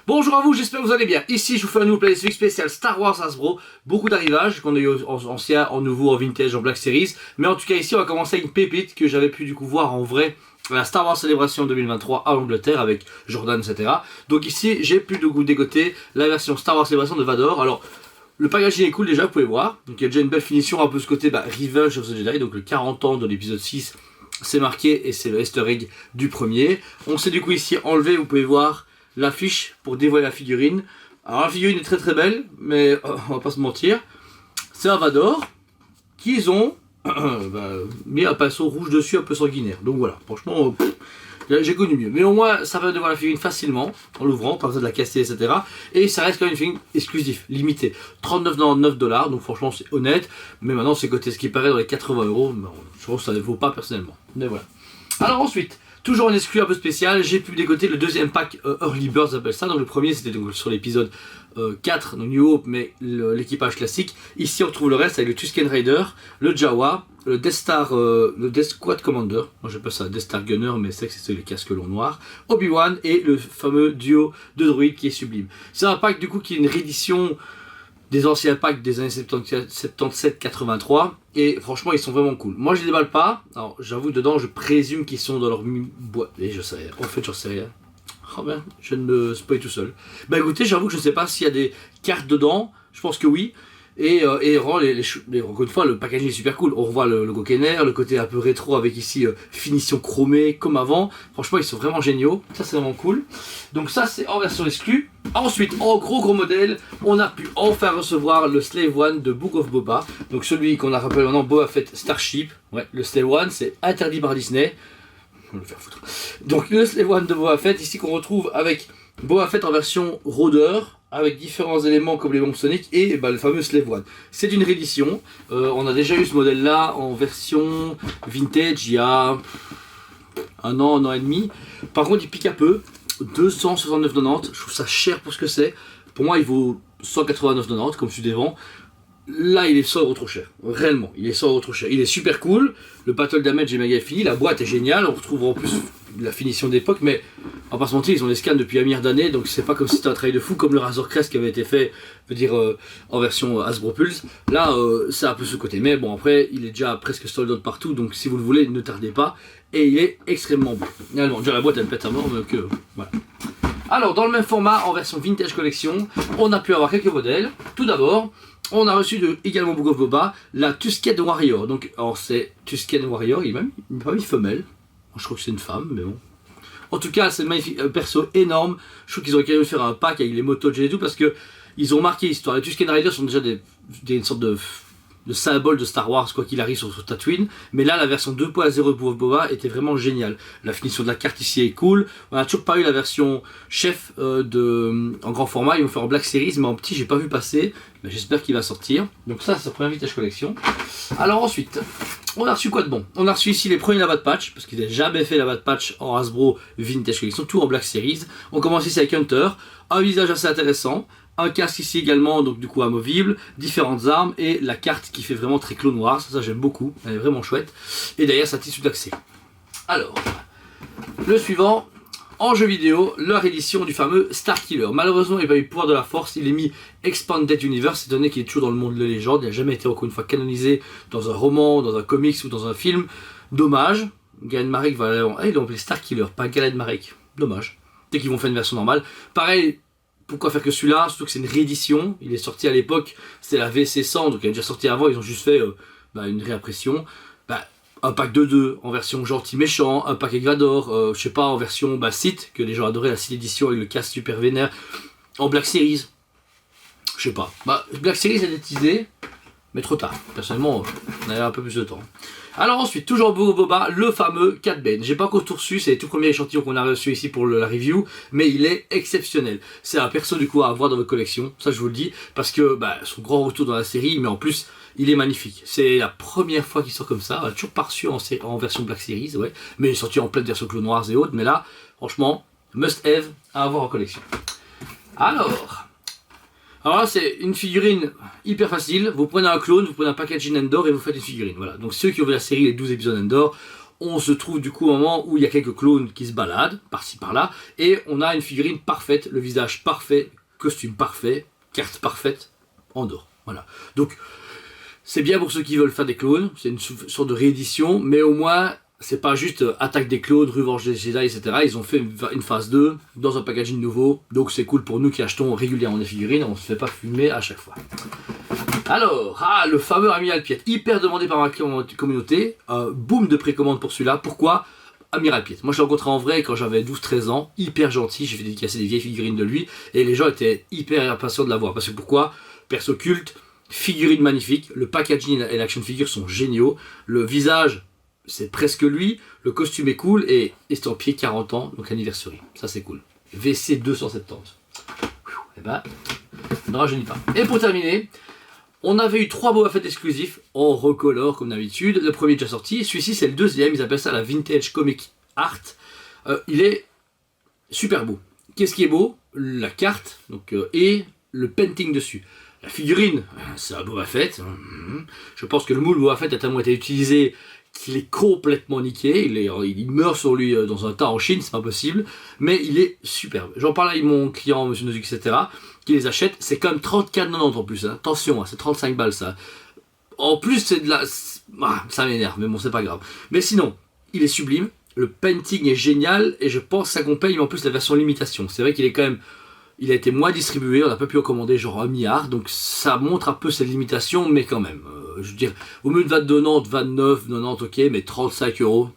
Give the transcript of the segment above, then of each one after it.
Bonjour à vous, j'espère que vous allez bien. Ici, je vous fais un nouveau playlist spécial Star Wars Hasbro. Beaucoup d'arrivages qu'on a eu en ancien, en nouveau, en vintage, en Black Series. Mais en tout cas, ici, on va commencer avec une pépite que j'avais pu du coup voir en vrai à la Star Wars Celebration 2023 à Angleterre avec Jordan, etc. Donc ici, j'ai pu du coup dégoter la version Star Wars Celebration de Vador. Alors, le packaging est cool déjà, vous pouvez voir. Donc il y a déjà une belle finition, un peu ce côté Revenge of the Jedi, donc le 40 ans de l'épisode 6. C'est marqué et c'est le easter egg du premier. On s'est du coup ici enlevé, vous pouvez voir l'affiche pour dévoiler la figurine. Alors la figurine est très très belle, mais on va pas se mentir. C'est un Vador qu'ils ont mis un pinceau rouge dessus un peu sanguinaire. Donc voilà, franchement, j'ai connu mieux. Mais au moins, ça va devoir la figurine facilement en l'ouvrant, pas besoin de la casser, etc. Et ça reste quand même une figurine exclusive, limitée. 39,99 $, donc franchement c'est honnête. Mais maintenant c'est coté ce qui paraît dans les 80 €. Je pense que ça ne vaut pas personnellement. Mais voilà. Alors ensuite, toujours en exclu un peu spécial, j'ai pu dégoter le deuxième pack Early Bird, s'appelle ça. Donc le premier c'était donc sur l'épisode 4, donc New Hope, mais l'équipage classique. Ici on retrouve le reste avec le Tusken Raider, le Jawa, le Death Star, le Death Squad Commander, moi j'appelle ça Death Star Gunner, mais c'est les casques longs noirs, Obi-Wan et le fameux duo de droïdes qui est sublime. C'est un pack du coup qui est une réédition des anciens packs des années 77-83 et franchement ils sont vraiment cool. Moi je les déballe pas, alors j'avoue dedans je présume qu'ils sont dans leur boîte, et je sais rien, en fait j'en sais rien. Oh ben, je ne me spoil tout seul. Bah écoutez, j'avoue que je ne sais pas s'il y a des cartes dedans, je pense que oui. Et encore une fois, le packaging est super cool. On revoit le logo Kenner, le côté un peu rétro avec ici finition chromée comme avant. Franchement, ils sont vraiment géniaux. Ça, c'est vraiment cool. Donc ça, c'est en version exclue. Ensuite, en gros modèle, on a pu enfin recevoir le Slave One de Book of Boba. Donc celui qu'on a rappelé maintenant, Boba Fett Starship. Ouais, le Slave One, c'est interdit par Disney. On va le faire foutre. Donc le Slave One de Boba Fett, ici qu'on retrouve avec Boba Fett en version rôdeur, avec différents éléments comme les bombes soniques et le fameux Slave One. C'est une réédition. On a déjà eu ce modèle là en version vintage il y a un an et demi. Par contre il pique un peu. 269,90. Je trouve ça cher pour ce que c'est. Pour moi il vaut 189,90 comme celui d'avant. Là il est 100 € trop cher, réellement, il est 100 € trop cher. Il est super cool, le battle damage est méga fini, la boîte est géniale, on retrouve en plus la finition d'époque, mais on va pas se mentir, ils ont des scans depuis un milliard d'années, donc c'est pas comme si c'était un travail de fou, comme le Razor Crest qui avait été fait, en version Hasbro Pulse. Là, c'est un peu ce côté, mais bon, après, il est déjà presque sold out partout, donc si vous le voulez, ne tardez pas, et il est extrêmement beau. Réellement, déjà la boîte elle pète à mort, donc voilà. Alors, dans le même format, en version Vintage Collection, on a pu avoir quelques modèles. Tout d'abord, on a reçu également Book of Boba, la Tusken Warrior. Donc, alors c'est Tusken Warrior, il est même pas mis femelle. Je crois que c'est une femme, mais bon. En tout cas, c'est magnifique, perso énorme. Je trouve qu'ils auraient quand même faire un pack avec les motos et tout, parce que ils ont marqué l'histoire. Les Tusken Riders sont déjà une sorte de symbole de Star Wars, quoi qu'il arrive sur Tatooine. Mais là, la version 2.0 de Book of Boba était vraiment géniale. La finition de la carte ici est cool. On n'a toujours pas eu la version chef en grand format. Ils vont faire en Black Series, mais en petit, j'ai pas vu passer. Mais j'espère qu'il va sortir. Donc ça, c'est la première Vintage Collection. Alors ensuite, on a reçu quoi de bon? On a reçu ici les premiers Lavad Patch, parce qu'ils n'avaient jamais fait Lavad Patch en Hasbro Vintage Collection, tout en Black Series. On commence ici avec Hunter, un visage assez intéressant. Un casque ici également, donc du coup amovible, différentes armes et la carte qui fait vraiment très clone noir, ça j'aime beaucoup, elle est vraiment chouette. Et derrière sa tissu d'accès. Alors, le suivant, en jeu vidéo, leur édition du fameux Starkiller. Malheureusement il n'a pas eu le pouvoir de la force, il est mis Expanded Universe, étant donné qu'il est toujours dans le monde de légende, il n'a jamais été encore une fois canonisé dans un roman, dans un comics ou dans un film. Dommage, Galen Marek va aller ils l'ont appelé Starkiller, pas Galen Marek, dommage. Dès qu'ils vont faire une version normale. Pareil, pourquoi faire que celui-là, surtout que c'est une réédition, il est sorti à l'époque, c'était la VC100, donc il est déjà sorti avant, ils ont juste fait une réimpression. Un pack de 2 en version gentil méchant, un pack avec Vador, je sais pas, en version Sith, que les gens adoraient la Sith édition avec le casque super vénère, en Black Series, je sais pas. Black Series a été teasé, mais trop tard, personnellement on avait un peu plus de temps. Alors ensuite, toujours Book of Boba, le fameux Cat Bane. J'ai pas encore tout reçu, c'est le tout premier échantillon qu'on a reçu ici pour la review, mais il est exceptionnel. C'est un perso du coup à avoir dans votre collection, ça je vous le dis, parce que son grand retour dans la série, mais en plus il est magnifique. C'est la première fois qu'il sort comme ça, on l'a toujours pas reçu en version Black Series, ouais, mais il est sorti en pleine version Clone Wars et autres, mais là, franchement, must have à avoir en collection. Alors là, c'est une figurine hyper facile. Vous prenez un clone, vous prenez un packaging Endor et vous faites une figurine. Voilà. Donc ceux qui ont vu la série, les 12 épisodes Endor, on se trouve du coup au moment où il y a quelques clones qui se baladent, par-ci par-là, et on a une figurine parfaite, le visage parfait, costume parfait, carte parfaite, en or. Voilà. Donc, c'est bien pour ceux qui veulent faire des clones, c'est une sorte de réédition, mais au moins, c'est pas juste attaque des clones, revanche des Jedi, etc. Ils ont fait une phase 2 dans un packaging nouveau, donc c'est cool pour nous qui achetons régulièrement des figurines, on se fait pas fumer à chaque fois. Alors, le fameux Amiral Piet, hyper demandé par ma communauté, boom de précommande pour celui-là. Pourquoi Amiral Piet? Moi je l'ai rencontré en vrai quand j'avais 12-13 ans, hyper gentil, j'ai fait dédicacer des vieilles figurines de lui, et les gens étaient hyper impatients de l'avoir. Parce que pourquoi? Perso culte, figurine magnifique, le packaging et l'action figure sont géniaux, le visage c'est presque lui, le costume est cool, et estampillé 40 ans, donc anniversary, ça c'est cool. VC 270. Et ben, ne rajeunit pas. Et pour terminer, on avait eu 3 Boba Fett exclusifs en recolor comme d'habitude. Le premier est déjà sorti, celui-ci c'est le deuxième, ils appellent ça la Vintage Comic Art. Il est super beau. Qu'est-ce qui est beau? La carte donc, et le painting dessus. La figurine, c'est un Boba Fett. Je pense que le moule Boba Fett a tellement été utilisé qu'il est complètement niqué. Il meurt sur lui dans un tas en Chine, c'est pas possible. Mais il est superbe. J'en parle avec mon client, Monsieur Nozuki, etc. qui les achète. C'est quand même 34,90 en plus. Hein. Attention, hein, c'est 35 balles ça. En plus, c'est de la... ça m'énerve, mais bon, c'est pas grave. Mais sinon, il est sublime. Le painting est génial. Et je pense que ça accompagne en plus la version limitation. C'est vrai qu'il est quand même... Il a été moins distribué, on n'a pas pu en commander genre 1 milliard, donc ça montre un peu ses limitations, mais quand même. Je veux dire, au mieux de 29,90, 29,90, ok, mais 35 €.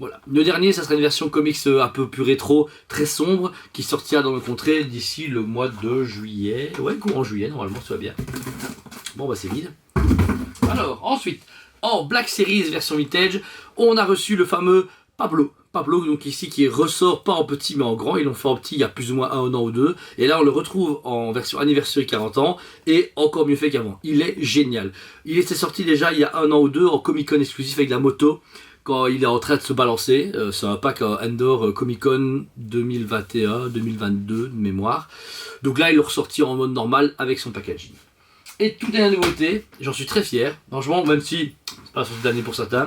Voilà. Le dernier, ça sera une version comics un peu plus rétro, très sombre, qui sortira dans le contrée d'ici le mois de juillet. Ouais, courant juillet, normalement, ça va bien. Bon, bah c'est vide. Alors, ensuite, en Black Series version vintage, on a reçu le fameux Pablo, donc ici qui ressort pas en petit mais en grand, ils l'ont fait en petit il y a plus ou moins un an ou deux, et là on le retrouve en version anniversary 40 ans, et encore mieux fait qu'avant, il est génial. Il était sorti déjà il y a un an ou deux en Comic Con exclusif avec la moto, quand il est en train de se balancer, c'est un pack Endor Comic Con 2021-2022 de mémoire, donc là il est ressorti en mode normal avec son packaging. Et toute dernière nouveauté, j'en suis très fier, franchement même si c'est pas la sortie d'année pour certains,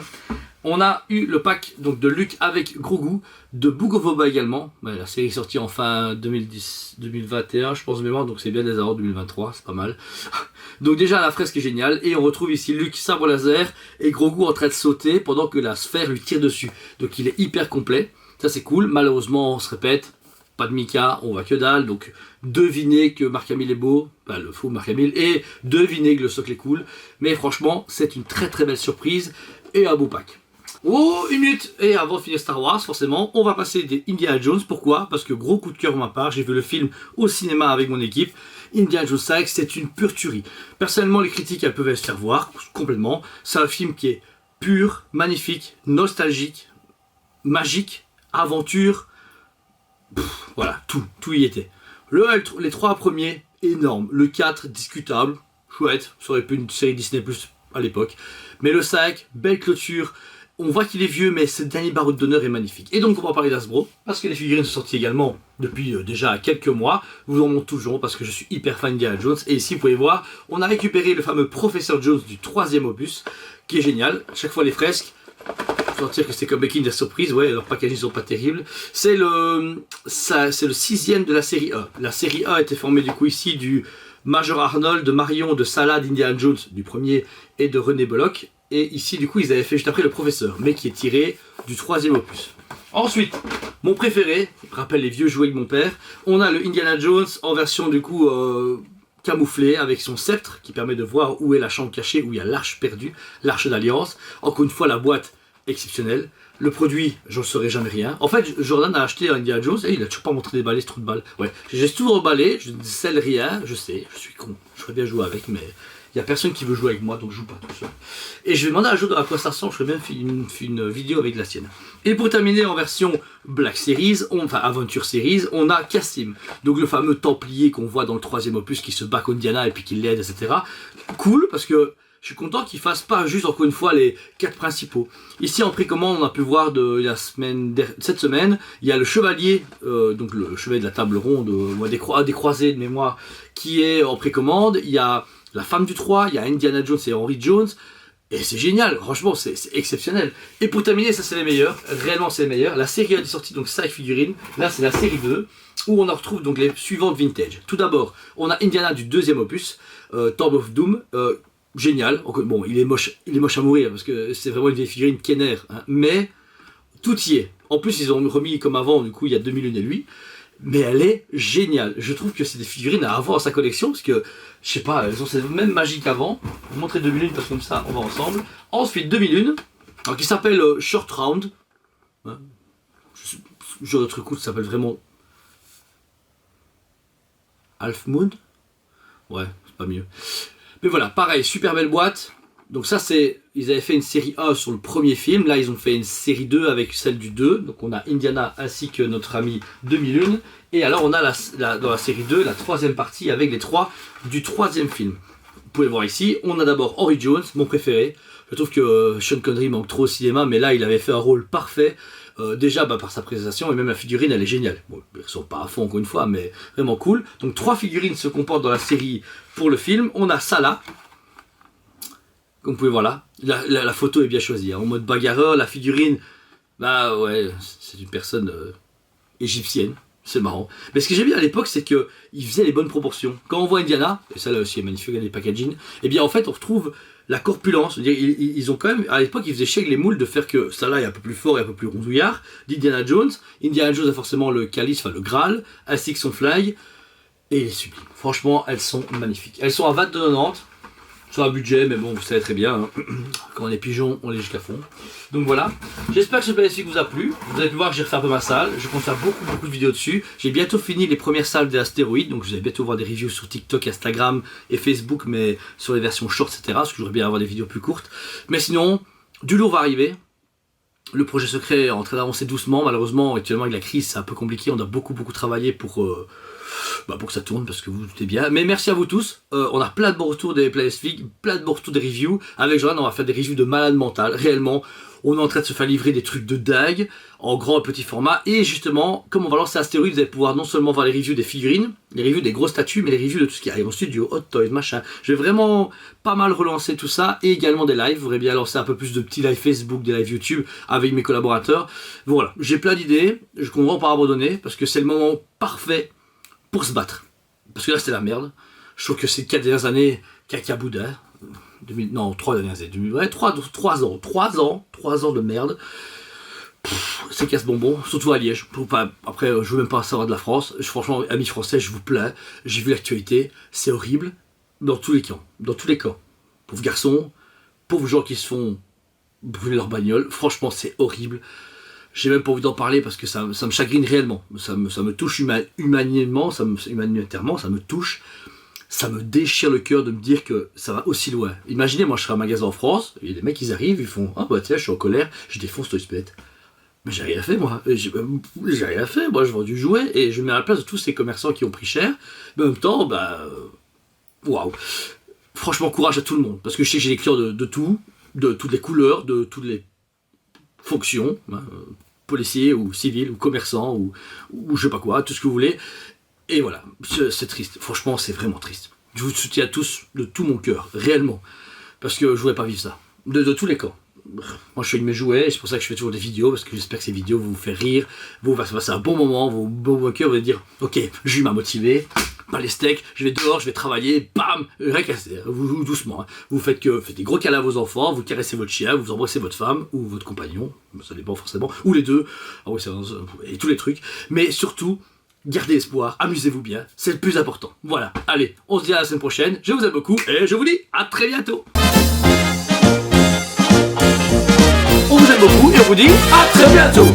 on a eu le pack donc, de Luke avec Grogu, de Book of Boba également. La série est sortie en fin 2021, je pense de mémoire, donc c'est bien des erreurs 2023, c'est pas mal. Donc déjà la fresque est géniale, et on retrouve ici Luke sabre laser et Grogu en train de sauter pendant que la sphère lui tire dessus. Donc il est hyper complet, ça c'est cool. Malheureusement on se répète, pas de Mika, on voit que dalle, donc devinez que Mark Hamill est beau, le faux Mark Hamill, et devinez que le socle est cool. Mais franchement c'est une très très belle surprise et un beau pack. Oh, une minute! Et avant de finir Star Wars, forcément, on va passer des Indiana Jones. Pourquoi? Parce que gros coup de cœur de ma part, j'ai vu le film au cinéma avec mon équipe. Indiana Jones 5, c'est une pure tuerie. Personnellement, les critiques, elles peuvent se faire voir, complètement. C'est un film qui est pur, magnifique, nostalgique, magique, aventure. Voilà, tout y était. Les 3 premiers, énormes. Le 4, discutable, chouette. Ça aurait pu une série Disney Plus à l'époque. Mais le 5, belle clôture. On voit qu'il est vieux, mais ce dernier baroud d'honneur est magnifique. Et donc on va parler d'Hasbro, parce que les figurines sont sorties également depuis déjà quelques mois. Je vous en montre toujours, parce que je suis hyper fan d'Indiana Jones. Et ici, vous pouvez voir, on a récupéré le fameux Professeur Jones du 3e opus, qui est génial. À chaque fois les fresques, je peux dire que c'est comme Making des surprises, ouais, leurs packaging sont pas terribles. C'est le 6e de la série 1. La série 1 était formée du coup ici du Major Arnold, de Marion, de Salah, d'Indiana Jones, du premier, et de René Bullock. Et ici, du coup, ils avaient fait juste après le professeur, mais qui est tiré du 3e opus. Ensuite, mon préféré, il me rappelle les vieux jouets de mon père, on a le Indiana Jones en version, du coup, camouflé, avec son sceptre, qui permet de voir où est la chambre cachée, où il y a l'arche perdue, l'arche d'alliance. Encore une fois, la boîte exceptionnelle. Le produit, j'en saurais jamais rien. En fait, Jordan a acheté un Indiana Jones et il a toujours pas montré déballer ce trou de balle. Ouais, j'ai tout emballé, je ne scelle rien, je sais, je suis con, je ferais bien jouer avec, mais il n'y a personne qui veut jouer avec moi, donc je joue pas tout seul. Et je vais demander à Joe à quoi ça ressemble, je ferai même une vidéo avec la sienne. Et pour terminer en version Black Series, enfin Aventure Series, on a Cassim, donc le fameux Templier qu'on voit dans le 3e opus qui se bat contre Diana et puis qui l'aide, etc. Cool, parce que je suis content qu'ils fassent pas juste encore une fois les 4 principaux. Ici en précommande, on a pu voir cette semaine, il y a le chevalier, donc le chevalier de la table ronde, des croisés de mémoire, qui est en précommande. Il y a la femme du 3, il y a Indiana Jones et Henry Jones. Et c'est génial, franchement, c'est exceptionnel. Et pour terminer, ça c'est les meilleurs, réellement c'est les meilleurs. La série 1 est sortie, donc 5 figurines. Là c'est la série 2, où on en retrouve donc les suivantes vintage. Tout d'abord, on a Indiana du deuxième opus, Tomb of Doom. Génial. Bon, il est moche à mourir, parce que c'est vraiment une vieille figurine Kenner. Hein, mais tout y est. En plus, ils ont remis comme avant, du coup, il y a 2001 et lui. Mais elle est géniale. Je trouve que c'est des figurines à avoir dans sa collection, parce que, je sais pas, elles ont cette même magie qu'avant. Je vais vous montrer 2001, parce que comme ça, on va ensemble. Ensuite, 2001, alors, qui s'appelle Short Round. Hein, genre d'autres coups, ça s'appelle vraiment... Half Moon. Ouais, c'est pas mieux. Mais voilà, pareil, super belle boîte. Donc ça c'est, ils avaient fait une série A sur le premier film, là ils ont fait une série 2 avec celle du 2, donc on a Indiana ainsi que notre ami 2001, et alors on a dans la série 2, la troisième partie avec les 3 du troisième film. Vous pouvez le voir ici, on a d'abord Henry Jones, mon préféré. Je trouve que Sean Connery manque trop au cinéma, mais là il avait fait un rôle parfait, déjà par sa présentation, et même la figurine elle est géniale. Bon, ils sont pas à fond encore une fois, mais vraiment cool. Donc 3 figurines se comportent dans la série pour le film. On a Salah. Comme vous pouvez voir là, la photo est bien choisie, hein. En mode bagarreur, la figurine, bah ouais, c'est une personne égyptienne, c'est marrant. Mais ce que j'aime bien à l'époque, c'est qu'il faisait les bonnes proportions. Quand on voit Indiana, et ça là aussi est magnifique, les packaging, et bien en fait on retrouve la corpulence. Ils ont quand même, à l'époque ils faisaient chier avec les moules de faire que ça là est un peu plus fort et un peu plus rondouillard, d'Indiana Jones. Indiana Jones a forcément le calice, enfin le Graal, ainsi que son flag, et il est sublime. Franchement, elles sont magnifiques. Elles sont à 22,90€. C'est un budget, mais bon, vous savez très bien, hein. Quand on est pigeon, on les jusqu'à fond. Donc voilà, j'espère que ce PlayStation vous a plu. Vous avez pu voir que j'ai refait un peu ma salle, je compte faire beaucoup de vidéos dessus. J'ai bientôt fini les premières salles des astéroïdes, donc vous allez bientôt voir des reviews sur TikTok, Instagram et Facebook, mais sur les versions short, etc. Parce que j'aurais bien avoir des vidéos plus courtes. Mais sinon, du lourd va arriver. Le projet secret est en train d'avancer doucement. Malheureusement, actuellement avec la crise, c'est un peu compliqué. On a beaucoup travaillé pour que ça tourne, parce que vous doutez bien. Mais merci à vous tous. On a plein de bons retours des PlaySfig, plein de bons retours des reviews. Avec Johan, on va faire des reviews de malade mental. Réellement, on est en train de se faire livrer des trucs de dingue, en grand et petit format. Et justement, comme on va lancer Astéroïde, vous allez pouvoir non seulement voir les reviews des figurines, les reviews des grosses statues, mais les reviews de tout ce qui arrive en studio, Hot Toys, machin. Je vais vraiment pas mal relancer tout ça, et également des lives. Je voudrais bien lancer un peu plus de petits lives Facebook, des lives YouTube avec mes collaborateurs. Voilà, j'ai plein d'idées, je comprends pas abandonner, parce que c'est le moment parfait pour se battre. Parce que là c'est la merde. Je trouve que ces 4 dernières années, caca boudin. Non, 3 dernières années. Ouais, 3 ans de merde. C'est casse-bonbon, surtout à Liège. Après, je veux même pas savoir de la France. Franchement, amis français, je vous plains. J'ai vu l'actualité, c'est horrible. Dans tous les camps. Dans tous les camps. Pauvres garçons, pauvres gens qui se font brûler leur bagnole. Franchement, c'est horrible. J'ai même pas envie d'en parler parce que ça me chagrine réellement. Ça me touche humanitairement, ça me touche. Ça me déchire le cœur de me dire que ça va aussi loin. Imaginez, moi je serais à un magasin en France, et les mecs ils arrivent, ils font ah bah tiens, je suis en colère, je défonce Toys Pet. Mais j'ai rien fait moi. J'ai rien fait, moi je vends du jouet et je me mets à la place de tous ces commerçants qui ont pris cher. Mais en même temps, bah. Waouh! Franchement, courage à tout le monde. Parce que je sais que j'ai des clients de tout, de toutes les couleurs, de toutes les fonctions, hein, policiers ou civils ou commerçants ou je sais pas quoi, tout ce que vous voulez. Et voilà, c'est triste, franchement c'est vraiment triste. Je vous soutiens à tous de tout mon cœur, réellement, parce que je voudrais pas vivre ça, de tous les camps. Moi je fais de mes jouets, et c'est pour ça que je fais toujours des vidéos, parce que j'espère que ces vidéos vont vous faire rire, vous allez passer un bon moment, vos cœurs, vous allez dire ok, Jules m'a motivé, pas les steaks, je vais dehors, je vais travailler, bam, rien casser, vous doucement, hein. Vous faites des gros câlins à vos enfants, vous caressez votre chien, vous embrassez votre femme, ou votre compagnon, ça dépend forcément, ou les deux, ah oui, et tous les trucs, mais surtout, gardez espoir, amusez-vous bien, c'est le plus important. Voilà, allez, on se dit à la semaine prochaine, je vous aime beaucoup, et je vous dis à très bientôt. On vous aime beaucoup, et on vous dit à très bientôt.